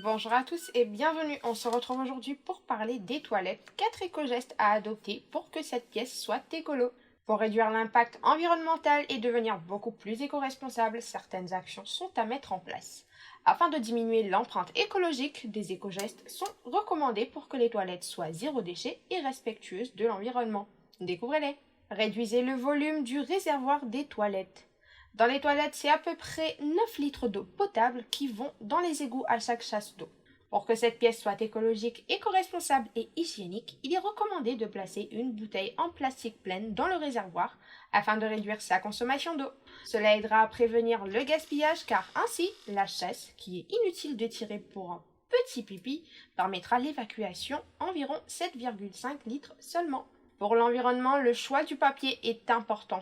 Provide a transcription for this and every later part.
Bonjour à tous et bienvenue. On se retrouve aujourd'hui pour parler des toilettes. 4 éco-gestes à adopter pour que cette pièce soit écolo. Pour réduire l'impact environnemental et devenir beaucoup plus éco-responsable, certaines actions sont à mettre en place. Afin de diminuer l'empreinte écologique, des éco-gestes sont recommandés pour que les toilettes soient zéro déchet et respectueuses de l'environnement. Découvrez-les. Réduisez le volume du réservoir des toilettes. Dans les toilettes, c'est à peu près 9 litres d'eau potable qui vont dans les égouts à chaque chasse d'eau. Pour que cette pièce soit écologique, éco-responsable et hygiénique, il est recommandé de placer une bouteille en plastique pleine dans le réservoir afin de réduire sa consommation d'eau. Cela aidera à prévenir le gaspillage car ainsi, la chasse, qui est inutile de tirer pour un petit pipi, permettra l'évacuation environ 7,5 litres seulement. Pour l'environnement, le choix du papier est important.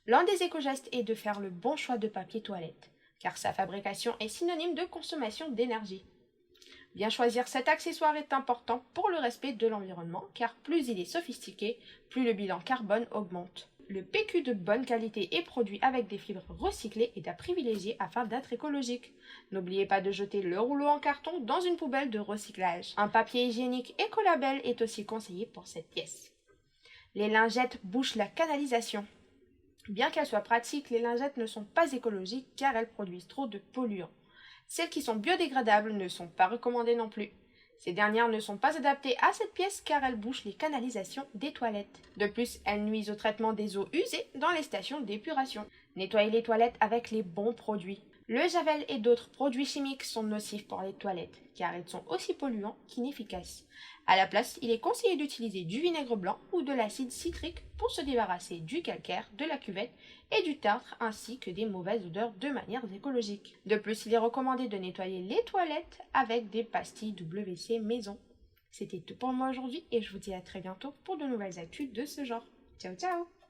L'un des éco-gestes est de faire le bon choix de papier toilette, car sa fabrication est synonyme de consommation d'énergie. Bien choisir cet accessoire est important pour le respect de l'environnement, car plus il est sophistiqué, plus le bilan carbone augmente. Le PQ de bonne qualité et produit avec des fibres recyclées est à privilégier afin d'être écologique. N'oubliez pas de jeter le rouleau en carton dans une poubelle de recyclage. Un papier hygiénique écolabel est aussi conseillé pour cette pièce. Les lingettes bouchent la canalisation. Bien qu'elles soient pratiques, les lingettes ne sont pas écologiques car elles produisent trop de polluants. Celles qui sont biodégradables ne sont pas recommandées non plus. Ces dernières ne sont pas adaptées à cette pièce car elles bouchent les canalisations des toilettes. De plus, elles nuisent au traitement des eaux usées dans les stations d'épuration. Nettoyez les toilettes avec les bons produits. Le javel et d'autres produits chimiques sont nocifs pour les toilettes car ils sont aussi polluants qu'inefficaces. À la place, il est conseillé d'utiliser du vinaigre blanc ou de l'acide citrique pour se débarrasser du calcaire, de la cuvette et du tartre ainsi que des mauvaises odeurs de manière écologique. De plus, il est recommandé de nettoyer les toilettes avec des pastilles WC maison. C'était tout pour moi aujourd'hui et je vous dis à très bientôt pour de nouvelles actus de ce genre. Ciao ciao!